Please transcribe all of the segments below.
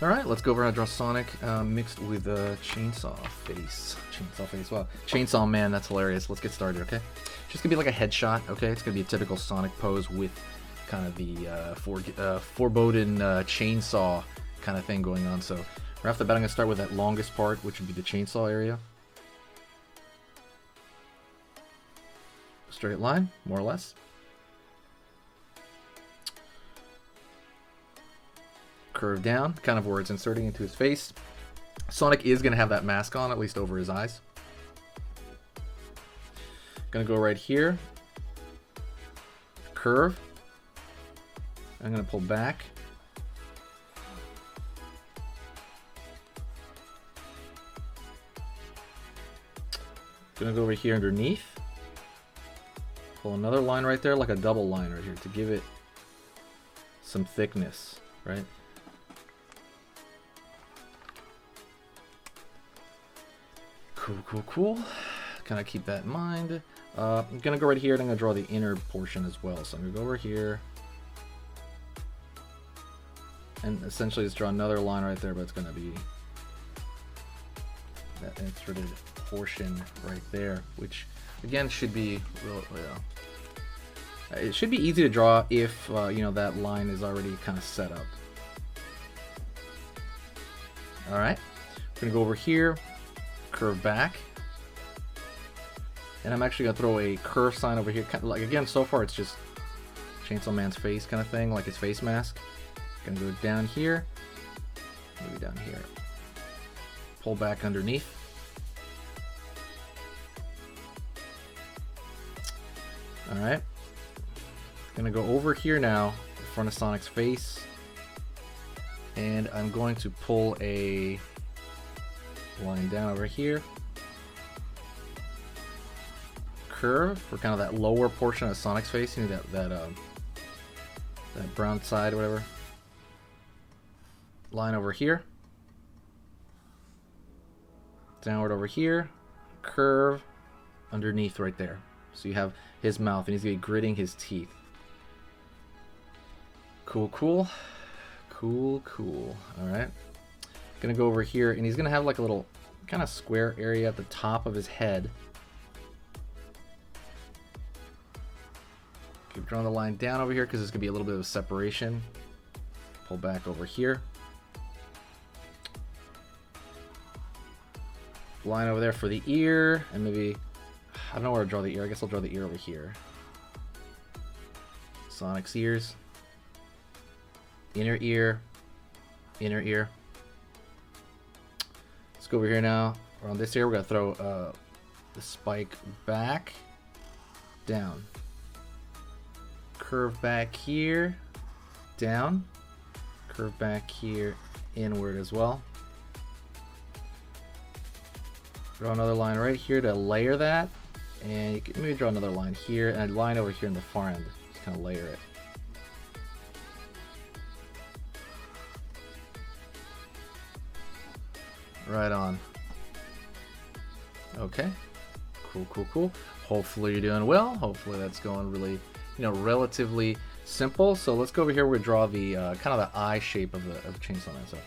Alright, let's go over and draw Sonic mixed with Chainsaw Face. Chainsaw Face, wow. Chainsawman, that's hilarious. Let's get started, okay? It's just gonna be like a headshot, okay? It's gonna be a typical Sonic pose with kind of the foreboding chainsaw kind of thing going on. So right off the bat, I'm gonna start with that longest part, which would be the chainsaw area. Straight line, more or less. Curve down, kind of where it's inserting into his face. Sonic is going to have that mask on, at least over his eyes. Gonna go right here. Curve. I'm going to pull back. Gonna go over here underneath. Pull another line right there, like a double line right here, to give it some thickness, right? Cool. Kind of keep that in mind. I'm gonna go right here and I'm gonna draw the inner portion as well. So I'm gonna go over here and essentially just draw another line right there, but it's gonna be that inserted portion right there, which again should be it should be easy to draw if you know, that line is already kind of set up. All right, we're gonna go over here. Curve back, and I'm actually gonna throw a curve sign over here, kind of like, again, so far it's just Chainsawman's face kind of thing, like his face mask. Gonna go down here, maybe down here, pull back underneath. All right, gonna go over here now in front of Sonic's face, and I'm going to pull a line down over here. Curve for kind of that lower portion of Sonic's face, you know, that brown side or whatever. Line over here. Downward over here. Curve underneath right there. So you have his mouth and he's gonna be gritting his teeth. Cool. Alright. Gonna go over here and he's gonna have like a little kind of square area at the top of his head. Keep drawing the line down over here because there's gonna be a little bit of a separation. Pull back over here. Line over there for the ear, and maybe, I don't know where to draw the ear. I guess I'll draw the ear over here. Sonic's ears. Inner ear. Inner ear. Let's go over here now. Around this area, we're gonna throw the spike back, down. Curve back here, down. Curve back here, inward as well. Draw another line right here to layer that, and you can maybe draw another line here and a line over here in the far end. Just kind of layer it. Right on. Okay. Cool. Hopefully you're doing well. Hopefully that's going really, you know, relatively simple. So let's go over here. We're gonna draw the kind of the eye shape of Chainsawman. So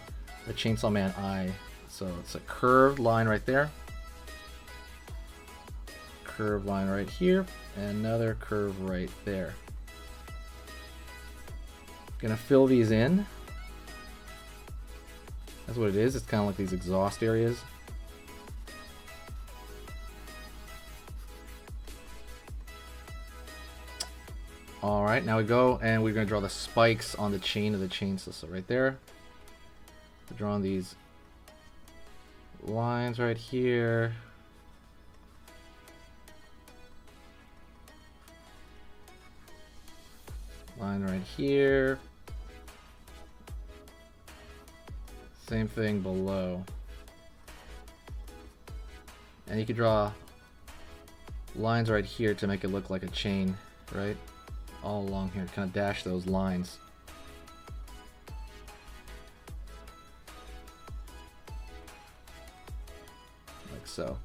the Chainsawman eye. So it's a curved line right there. Curved line right here. And another curve right there. Gonna fill these in. That's what it is. It's kind of like these exhaust areas. Alright, now we go and we're going to draw the spikes on the chain of the chainsaw. So right there. We're drawing these lines right here. Line right here. Same thing below. And you could draw lines right here to make it look like a chain, right? All along here, kind of dash those lines. Like so.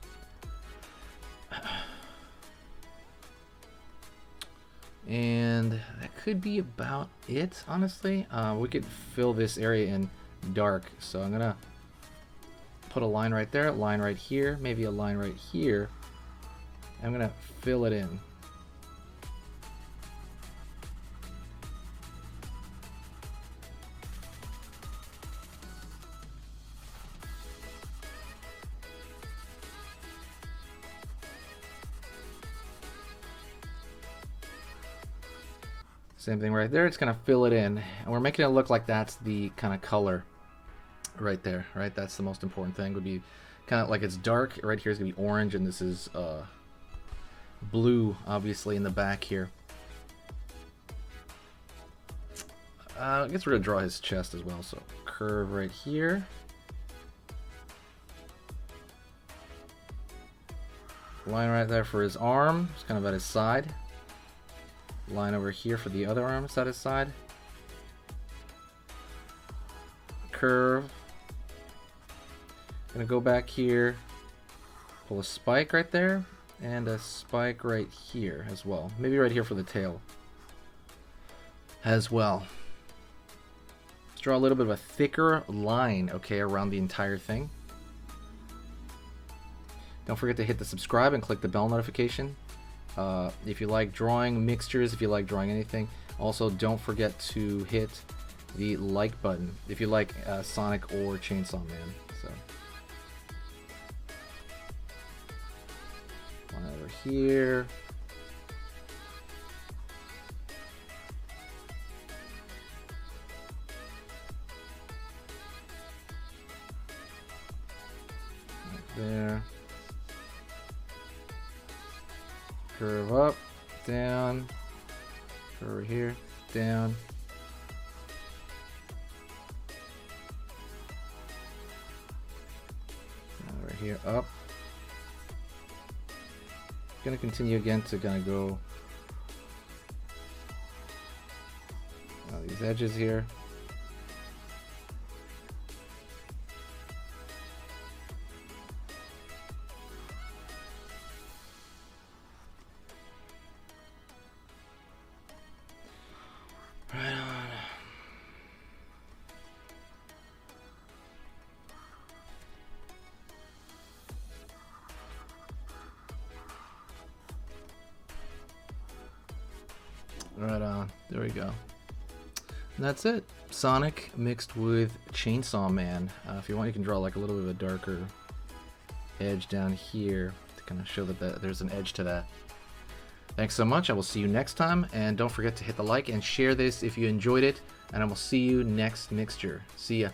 And that could be about it, honestly. We could fill this area in dark. So I'm gonna put a line right there, a line right here, maybe a line right here. I'm gonna fill it in. Same thing right there, it's gonna fill it in. And we're making it look like that's the kind of color right there, right? That's the most important thing, would be kind of like it's dark. Right here is gonna be orange, and this is blue, obviously, in the back here. I guess we're gonna draw his chest as well, so curve right here. Line right there for his arm, it's kind of at his side. Line over here for the other arm, at his side. Curve. Gonna go back here, pull a spike right there, and a spike right here as well. Maybe right here for the tail as well. Let's draw a little bit of a thicker line, okay, around the entire thing. Don't forget to hit the subscribe and click the bell notification. If you like drawing mixtures, if you like drawing anything. Also, don't forget to hit the like button if you like Sonic or Chainsawman. So, one over here. Right there. Curve up, down, over here, down. Over here, up. Gonna continue again to kind of go these edges here. Right on. There we go. And that's it. Sonic mixed with Chainsawman. If you want, you can draw like a little bit of a darker edge down here to kind of show that there's an edge to that. Thanks so much. I will see you next time. And don't forget to hit the like and share this if you enjoyed it. And I will see you next mixture. See ya.